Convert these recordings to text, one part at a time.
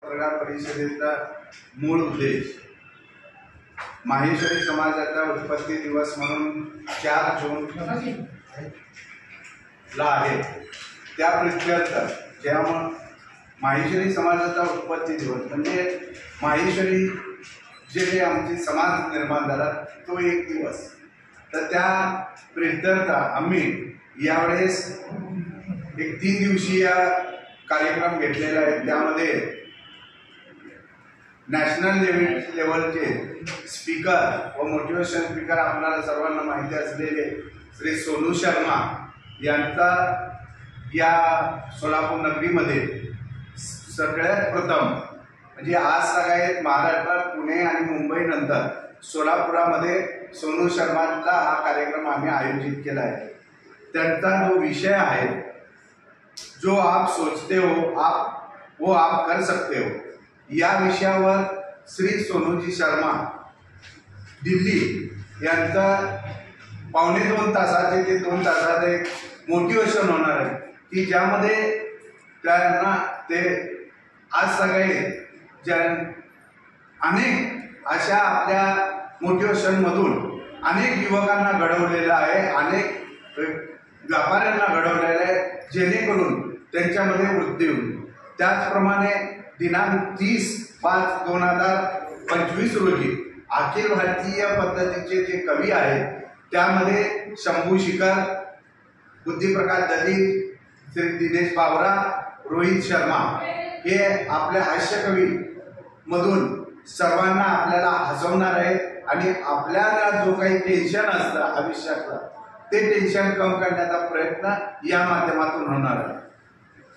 पत्रकार परिषदेचा मूळ उद्देश माहेश्वरी समाजाचा उत्पत्ती दिवस म्हणून 4 जून ला आहे. त्या प्रित्यर्थ जेव्हा माहेश्वरी समाजाचा उत्पत्ती दिवस म्हणजे माहेश्वरी जे आमची समाज निर्माण झाला तो एक दिवस, तर त्या प्रित्यर्थ आम्ही यावेळेस एक 3 दिवसीय कार्यक्रम घेतलेला आहे. त्यामध्ये नॅशनल लेवलचे स्पीकर व मोटिवेशन स्पीकर आपल्याला सर्वांना माहिती असलेले श्री सोनू शर्मा यांचा या सोलापूर नगरीमध्ये सगळ्यात प्रथम म्हणजे आज सगळ्यात महाराष्ट्रात पुणे आणि मुंबई नंतर सोलापुरामध्ये सोनू शर्मांचा हा कार्यक्रम आम्ही आयोजित केला आहे. त्यांचा जो विषय आहे, जो आप सोचते हो वो आप कर सकते हो, या विषयावर श्री सोनूजी शर्मा दिल्ली यांचा 1.25 तासाचे ते 2 तासाचे मोटिवेशन होणार आहे की ज्यामध्ये त्यांना ते आज सगळे अनेक अशा आपल्या मोटिवेशनमधून अनेक युवकांना घडवलेलं आहे, अनेक व्यापाऱ्यांना घडवलेलं आहे, जेणेकरून त्यांच्यामध्ये वृद्धी होईल. त्याचप्रमाणे दिनांक 30/5/2025 रोजी अखिल भारतीय पद्धतीचे जे कवी आहेत त्यामध्ये शंभू शिखर, बुद्धिप्रकाश दलित, श्री दिनेश बावरा, रोहित शर्मा हे आपल्या हास्यकवी मधून सर्वांना आपल्याला हसवणार आहेत आणि आपल्याला जो काही टेन्शन असतं आयुष्यातलं ते टेन्शन कमी करण्याचा प्रयत्न या माध्यमातून होणार आहे.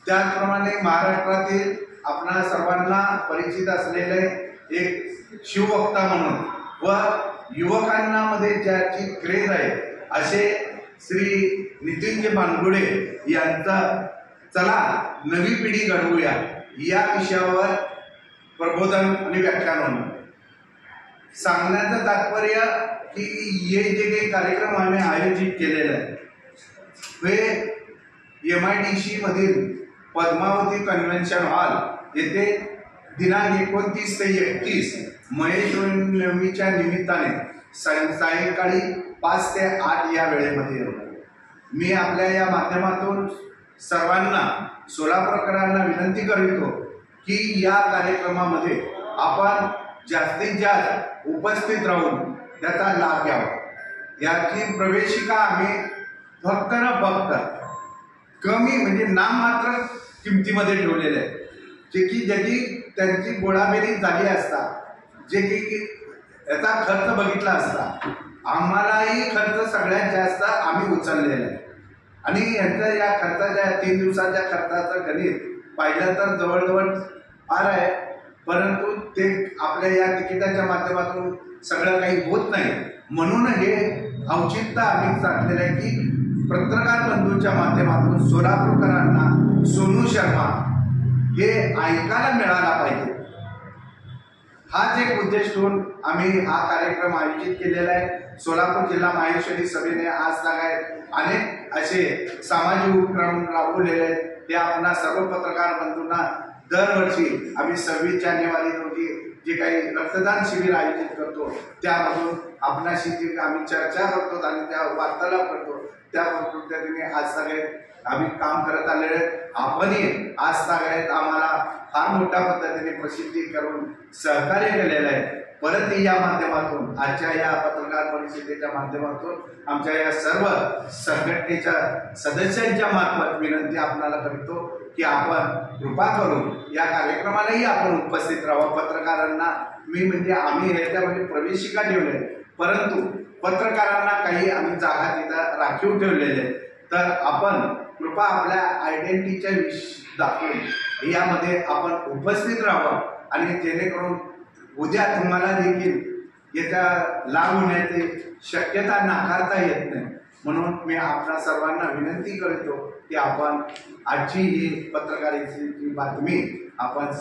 त्याचप्रमाणे महाराष्ट्रातील आपणा सर्वांना परिचित असलेले एक शिववक्ता म्हणून व युवकांना मध्ये ज्याची क्रेज आहे असे श्री नितीनजी बानगुडे यांचा चला नवी पिढी घडवूया या विषयावर प्रबोधन आणि व्याख्यान होणार. सांगण्याचं तात्पर्य की हे जे काही कार्यक्रम आम्ही आयोजित केलेले आहे हे MIDC मधील पद्मावती कन्व्हेन्शन हॉल येथे दिनांक 29 ते 31 महेश्वरीच्या निमित्ताने सायंकाळी 5 ते 8 या वेळेमध्ये होणार. मी आपल्या या माध्यमातून सर्वांना सोलापूरकरांना विनंती करीतो की या कार्यक्रमामध्ये आपण जास्तीत जास्त उपस्थित राहून त्याचा लाभ घ्यावा. याची प्रवेशिका आम्ही फक्त न फक्त कमी म्हणजे नाममात्र किमतीमध्ये ठेवलेले आहे, जे की ज्याची त्यांची गोळाबेरी झाली असता, जे की याचा खर्च बघितला असता आम्हालाही खर्च सगळ्यात जास्त आम्ही उचललेला आहे. आणि यांचा या खर्चाच्या 3 दिवसाच्या खर्चाचं गणित पाहिलं तर जवळजवळ फार आहे, परंतु ते आपल्या या तिकिटाच्या माध्यमातून सगळं काही होत नाही. म्हणून हे औचित्य आम्ही सांगलेलं आहे की पत्रकार बंधूंच्या माध्यमातून सोलापूरकरांना सोनू शर्मा हे ऐकायला मिळाला पाहिजे. हाच एक उद्देश ठेवून आम्ही हा कार्यक्रम आयोजित केलेला आहे. सोलापूर जिल्हा माहेश्वरी सभेने आज अनेक असे सामाजिक उपक्रम राबवलेले आहेत. ते आपणा सर्व पत्रकार बंधूंना दरवर्षी आम्ही 26 जानेवारी रोजी जे काही रक्तदान शिबिर आयोजित करतो त्यामधून आपणाशी जी आम्ही चर्चा करतो आणि त्या वार्तालाप करतो त्या पद्धतीने आज सगळे आम्ही काम करत आलेले आहेत. आपणही आज सगळ्यात आम्हाला फार मोठ्या पद्धतीने प्रसिद्धी करून सहकार्य केलेलं आहे. परत या माध्यमातून आजच्या या पत्रकार परिषदेच्या माध्यमातून आमच्या या सर्व संघटनेच्या सदस्यांच्या मार्फत विनंती आपल्याला करतो की आपण कृपा करून या कार्यक्रमालाही आपण उपस्थित राहावं. पत्रकारांना मी म्हणजे आम्ही ह्याच्यामध्ये प्रवेशिका ठेवले, परंतु पत्रकारांना काही आम्ही जागा तिथं राखीव ठेवलेले, तर आपण कृपा आपल्या आयडेंटिटीच्या दाखवून यामध्ये आपण उपस्थित राहावं आणि जेणेकरून उद्या तुम्हाला देखील याचा लाभ होण्याची शक्यता नाकारता येत नाही. म्हणून मी आपल्या सर्वांना विनंती करतो की आपण आजची ही पत्रकारितेची बातमी आपण